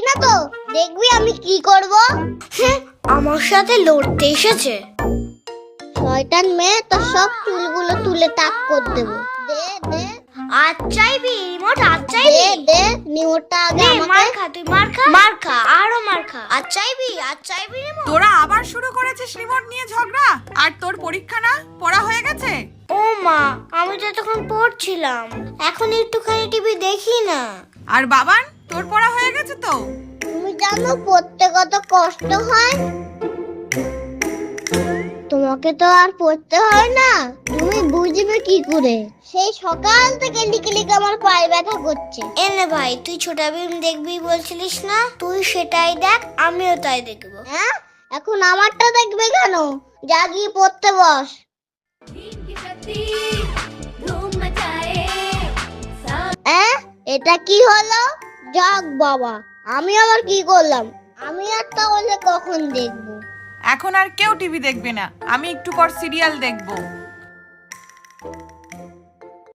না তো, দেখবি আমি কি করব। আমার সাথে লড়তে এসেছে। শয়তান মেয়ে, তোর সব চুলগুলো তুলে টাক করে দেবো। দে দে, আজ চাইবি রিমোট, আজ দে চাইবি। দে, নিমোটটা আগে মার আমাকে। খা, তুই মার খা, মার খা, আরো মার খা। আজ চাইবি, আজ চাইবি রিমোট। তোরা আবার শুরু করেছিস রিমোট নিয়ে ঝগড়া? আর তোর পরীক্ষা না পড়া হয়ে গেছে? ও মা, আমি তো তখন পড়ছিলাম, এখন একটুখানি টিভি দেখি না। আর বাবান, তোর পড়া হয়ে গেছে তো? তুমি জানো পড়তে কত কষ্ট হয়? তোমাকে তো আর পড়তে হয় না, তুমি বুঝবে কি করে? সেই সকাল থেকে লিখে লিখে আমার পায়ে ব্যথা করছে। এনে ভাই, তুই ছোটা ভীম দেখবি বলছিলিস না, তুই সেটাই দেখ, আমিও তাই দেখবো। হ্যাঁ, এখন আমারটা দেখবে কেন? যা গিয়ে পড়তে বস। এটা কি হলো? যাক বাবা, আমি আবার কি করলাম? আমি আর তাহলে কখন দেখবো? এখন আর কেউ টিভি দেখবে না, আমি একটু পর সিরিয়াল দেখবো।